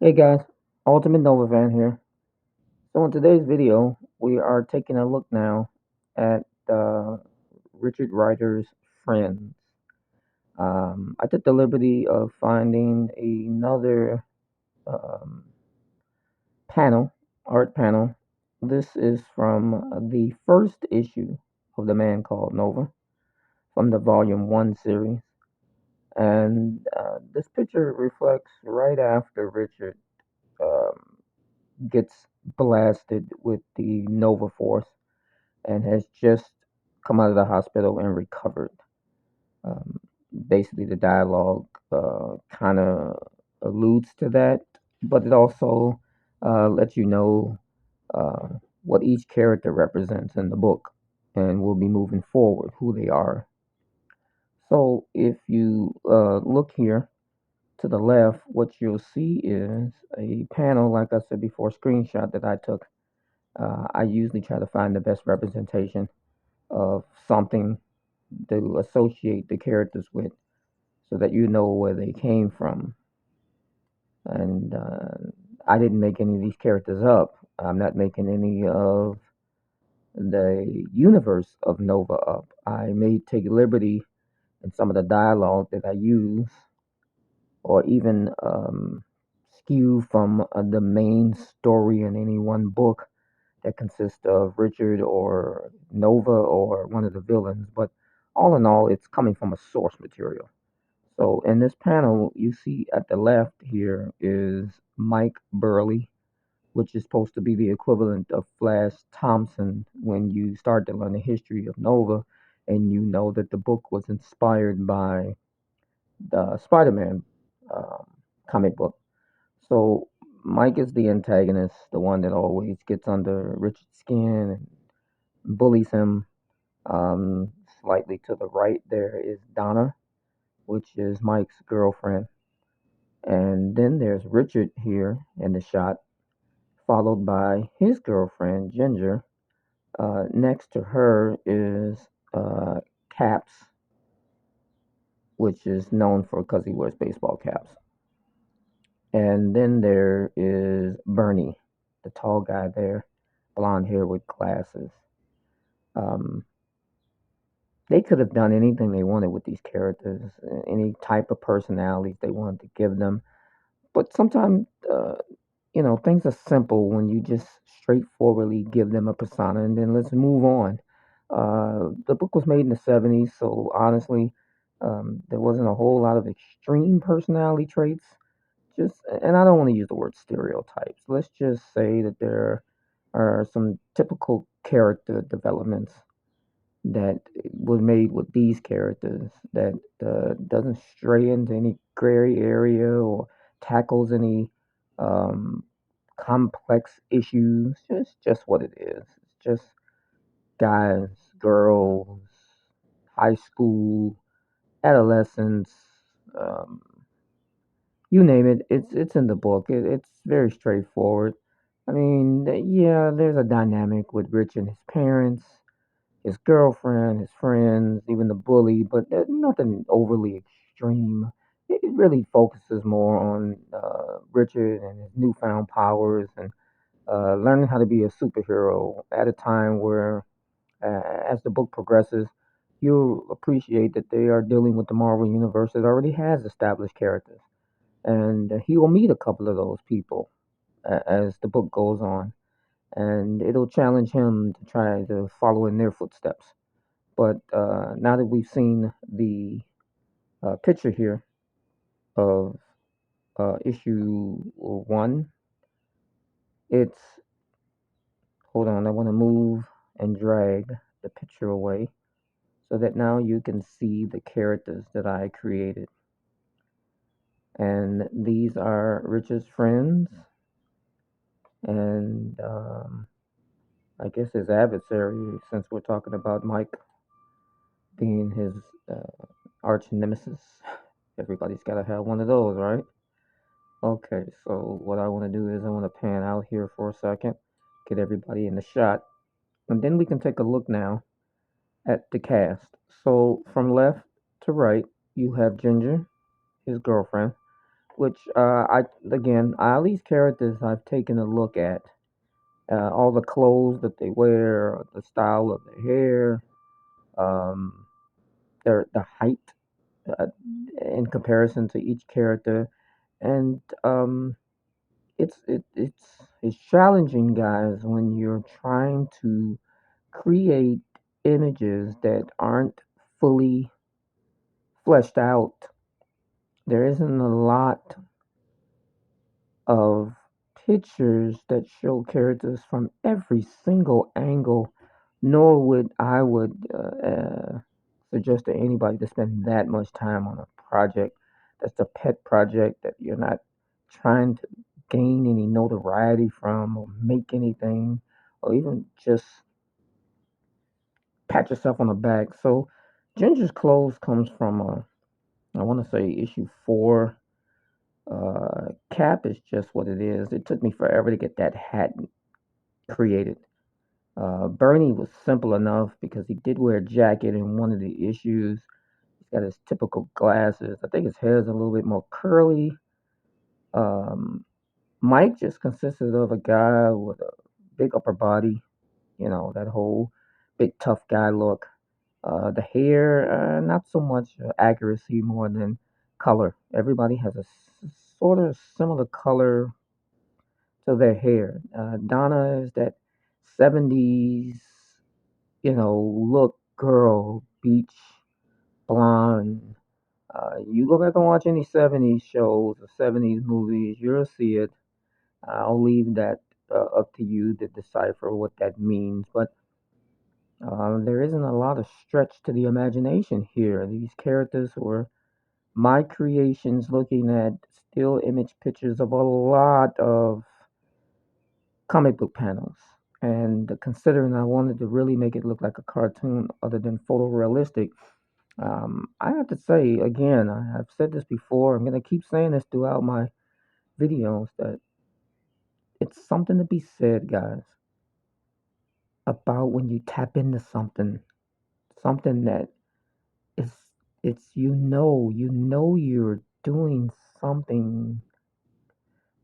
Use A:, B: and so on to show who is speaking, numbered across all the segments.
A: Hey guys, Ultimate Nova fan here. So in today's video, we are taking a look now at Richard Ryder's Friends. I took the liberty of finding another um, panel, art panel. This is from the first issue of The Man Called Nova from the Volume 1 series. And this picture reflects right after Richard um, gets blasted with the Nova Force and has just come out of the hospital and recovered. Um, Basically, the dialogue kind of alludes to that, but it also lets you know uh, what each character represents in the book, and we'll be moving forward who they are. So, if you look here to the left, what you'll see is a panel, like I said before, screenshot that I took. I usually try to find the best representation of something to associate the characters with so that you know where they came from. And I didn't make any of these characters up. I'm not making any of the universe of Nova up. I may take liberty in some of the dialogue that I use, or even skew from the main story in any one book that consists of Richard or Nova or one of the villains. But all in all, it's coming from a source material. So in this panel, you see at the left here is Mike Burley, which is supposed to be the equivalent of Flash Thompson when you start to learn the history of Nova, and you know that the book was inspired by the Spider-Man um, comic book. So Mike is the antagonist, the one that always gets under Richard's skin and bullies him. Slightly to the right there is Donna, which is Mike's girlfriend. And then there's Richard here in the shot, followed by his girlfriend, Ginger. Next to her is Caps, which is known for because he wears baseball caps. And then there is Bernie, the tall guy there, blonde hair with glasses. Um, they could have done anything they wanted with these characters, any type of personalities they wanted to give them. But sometimes, things are simple when you just straightforwardly give them a persona and then let's move on. The book was made in the 70s, so honestly, there wasn't a whole lot of extreme personality traits. And I don't want to use the word stereotypes. Let's just say that there are some typical character developments that was made with these characters that doesn't stray into any gray area or tackles any um, complex issues. Just what it is. It's just guys, girls, high school, adolescents, um, you name it. It's in the book. It's very straightforward. I mean, yeah, there's a dynamic with Rich and his parents, his girlfriend, his friends, even the bully, but nothing overly extreme. It really focuses more on Richard and his newfound powers and learning how to be a superhero at a time where, as the book progresses, you'll appreciate that they are dealing with the Marvel Universe that already has established characters. And he will meet a couple of those people as the book goes on. And it'll challenge him to try to follow in their footsteps. But now that we've seen the picture here of issue one, it's hold on, I want to move and drag the picture away so that now you can see the characters that I created. And these are Richard's friends and I guess his adversary, since we're talking about Mike being his arch nemesis. Everybody's got to have one of those, right? Okay, so what I want to do is I want to pan out here for a second, get everybody in the shot, and then we can take a look now at the cast. So from left to right, you have Ginger, his girlfriend, which I again, all these characters I've taken a look at, all the clothes that they wear, the style of their hair, um, the height uh, in comparison to each character, and it's challenging, guys, when you're trying to create images that aren't fully fleshed out. There isn't a lot of pictures that show characters from every single angle, nor would I suggest to anybody to spend that much time on a project that's a pet project that you're not trying to gain any notoriety from or make anything or even just pat yourself on the back. So Ginger's clothes comes from I want to say issue 4. Cap is just what it is. It took me forever to get that hat created. Bernie was simple enough because he did wear a jacket in one of the issues. He's got his typical glasses. I think his hair is a little bit more curly. Um, Mike just consisted of a guy with a big upper body, that whole big tough guy look. The hair, not so much accuracy, more than color. Everybody has a sort of similar color to their hair. Donna is that 70s, look girl, beach blonde. You go back and watch any 70s shows or 70s movies, you'll see it. I'll leave that up to you to decipher what that means. But there isn't a lot of stretch to the imagination here. These characters were my creations looking at still image pictures of a lot of comic book panels. And considering I wanted to really make it look like a cartoon other than photorealistic, I have to say, again, I have said this before, I'm going to keep saying this throughout my videos, that it's something to be said, guys, about when you tap into something that is, it's you're doing something.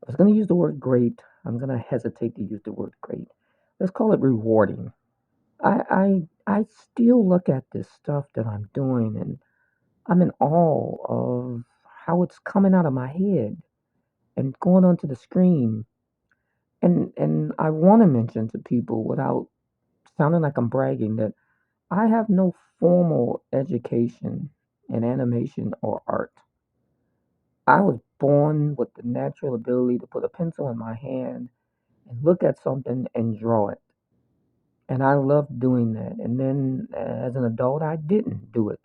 A: I was going to use the word great. I'm going to hesitate to use the word great. Let's call it rewarding. I still look at this stuff that I'm doing and I'm in awe of how it's coming out of my head and going onto the screen. And I want to mention to people without sounding like I'm bragging that I have no formal education in animation or art. I was born with the natural ability to put a pencil in my hand and look at something and draw it. And I loved doing that. And then as an adult, I didn't do it.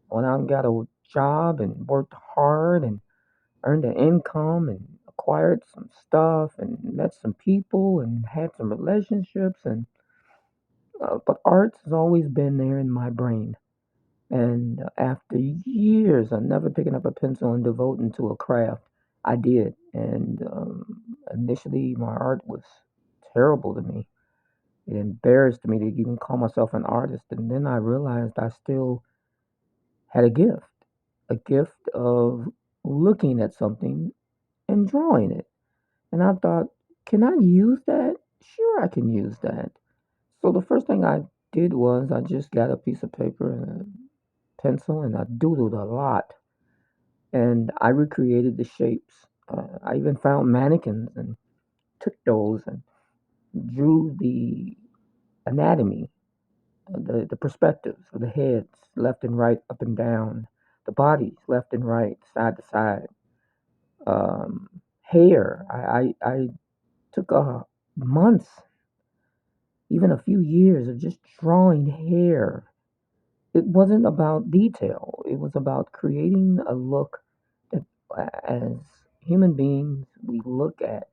A: Went out and got a job and worked hard and earned an income and acquired some stuff and met some people and had some relationships. And but art has always been there in my brain. And after years of never picking up a pencil and devoting to a craft, I did. And initially, my art was terrible to me. It embarrassed me to even call myself an artist. And then I realized I still had a gift of looking at something and drawing it. And I thought, can I use that? Sure, I can use that. So the first thing I did was I just got a piece of paper and a pencil and I doodled a lot. And I recreated the shapes. I even found mannequins and took those and drew the anatomy, the perspectives of the heads, left and right, up and down, the bodies, left and right, side to side. Hair. I took months, even a few years of just drawing hair. It wasn't about detail. It was about creating a look that, as human beings, we look at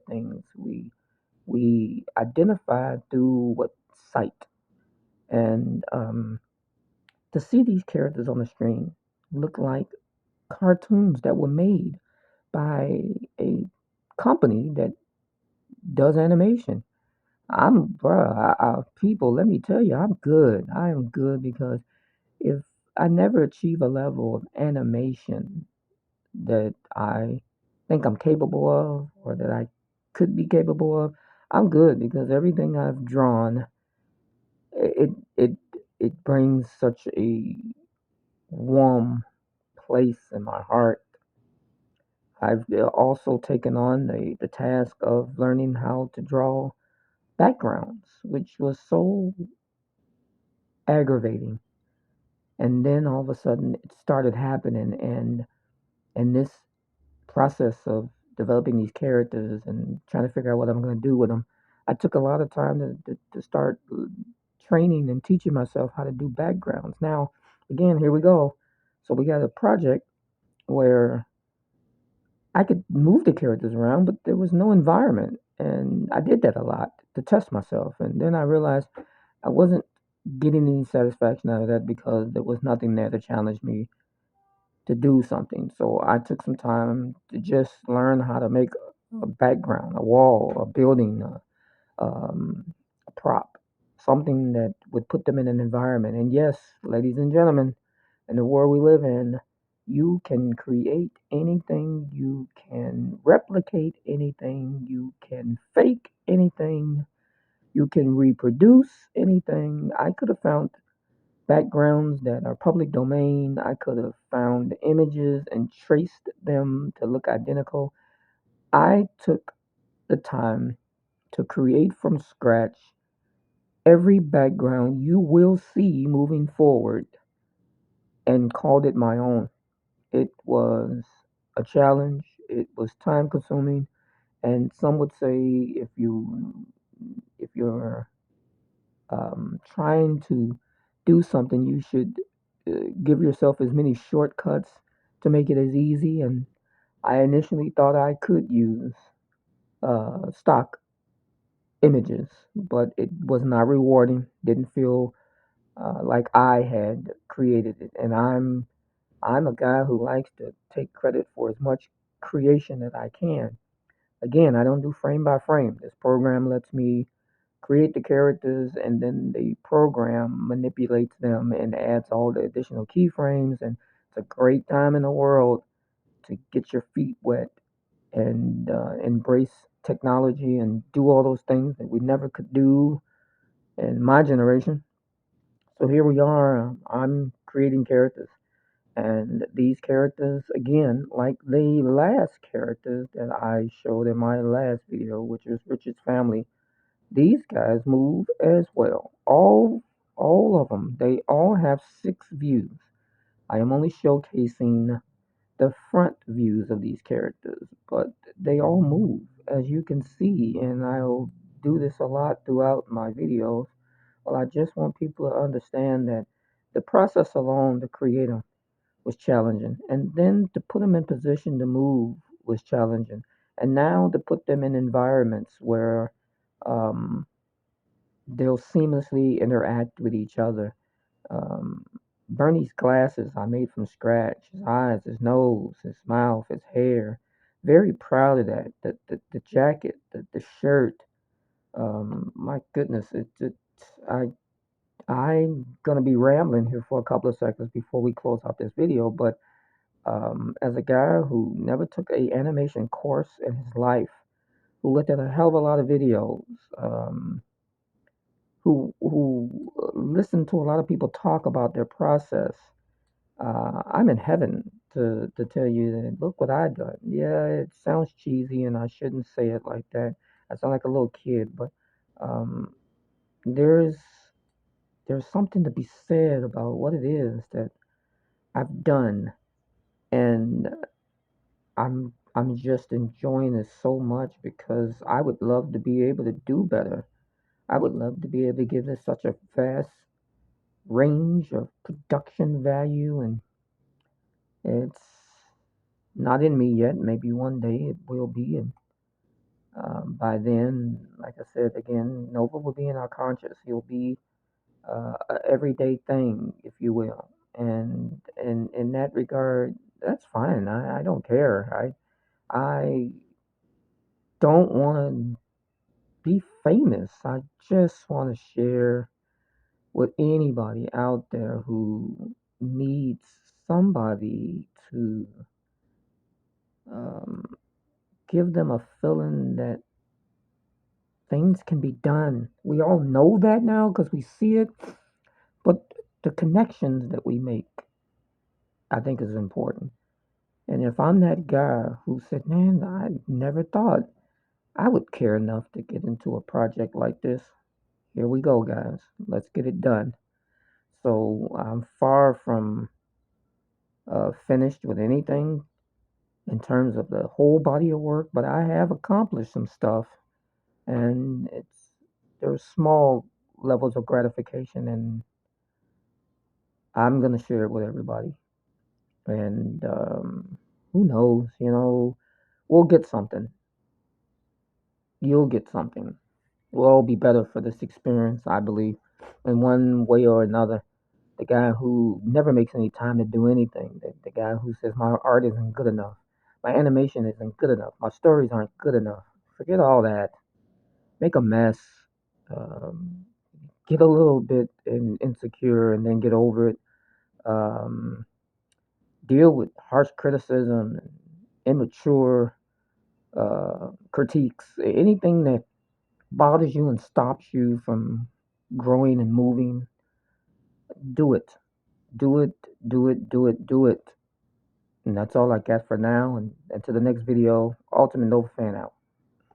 A: things. We identify through what sight, and to see these characters on the screen look like cartoons that were made by a company that does animation. People, let me tell you, I'm good. I am good because if I never achieve a level of animation that I think I'm capable of or that I could be capable of, I'm good because everything I've drawn, it it it brings such a warm place in my heart. I've also taken on the task of learning how to draw backgrounds, which was so aggravating. And then all of a sudden it started happening, and this process of developing these characters and trying to figure out what I'm going to do with them, I took a lot of time to start training and teaching myself how to do backgrounds. Now, again, here we go. So we got a project where I could move the characters around, but there was no environment. And I did that a lot to test myself. And then I realized I wasn't getting any satisfaction out of that because there was nothing there to challenge me to do something. So I took some time to just learn how to make a background, a wall, a building, a prop, something that would put them in an environment. And yes, ladies and gentlemen, in the world we live in, you can create anything, you can replicate anything, you can fake anything, you can reproduce anything. I could have found backgrounds that are public domain. I could have found images and traced them to look identical. I took the time to create from scratch every background you will see moving forward and called it my own. It was a challenge, it was time consuming, and some would say if you're trying to do something, you should give yourself as many shortcuts to make it as easy. And I initially thought I could use stock images, but it was not rewarding. Didn't feel like I had created it. And I'm a guy who likes to take credit for as much creation that I can. Again, I don't do frame by frame. This program lets me create the characters, and then the program manipulates them and adds all the additional keyframes. And it's a great time in the world to get your feet wet and embrace technology and do all those things that we never could do in my generation. So here we are. I'm creating characters. And these characters, again, like the last characters that I showed in my last video, which was Richard's family, these guys move as well. All of them. They all have 6 views. I am only showcasing the front views of these characters, but they all move, as you can see, and I'll do this a lot throughout my videos. Well, I just want people to understand that the process alone to create them was challenging, and then to put them in position to move was challenging, and now to put them in environments where um, they'll seamlessly interact with each other. Um, Bernie's glasses I made from scratch. His eyes, his nose, his mouth, his hair. Very proud of that. The jacket, the shirt. My goodness, I I'm gonna be rambling here for a couple of seconds before we close out this video. But as a guy who never took a animation course in his life, who looked at a hell of a lot of videos, um, who listened to a lot of people talk about their process. I'm in heaven to tell you that look what I done. Yeah, it sounds cheesy, and I shouldn't say it like that. I sound like a little kid, but um, there's there's something to be said about what it is that I've done, and I'm just enjoying it so much because I would love to be able to do better. I would love to be able to give this such a vast range of production value, and it's not in me yet. Maybe one day it will be, and by then, like I said again, Nova will be in our conscious. He'll be a everyday thing, if you will, and in that regard, that's fine. I don't care. I don't want to be famous. I just want to share with anybody out there who needs somebody to give them a feeling that things can be done. We all know that now because we see it, but the connections that we make, I think, is important. And if I'm that guy who said, man, I never thought I would care enough to get into a project like this, here we go, guys. Let's get it done. So I'm far from finished with anything in terms of the whole body of work, but I have accomplished some stuff, and there's small levels of gratification, and I'm gonna share it with everybody. And who knows? We'll get something. You'll get something. We'll all be better for this experience, I believe, in one way or another. The guy who never makes any time to do anything, the guy who says my art isn't good enough, my animation isn't good enough, my stories aren't good enough. Forget all that. Make a mess, um, get a little bit insecure, and then get over it. Um, Deal with harsh criticism, and immature critiques, anything that bothers you and stops you from growing and moving. Do it. Do it, do it, do it, do it. And that's all I got for now. And to the next video, Ultimate Nova Fan out.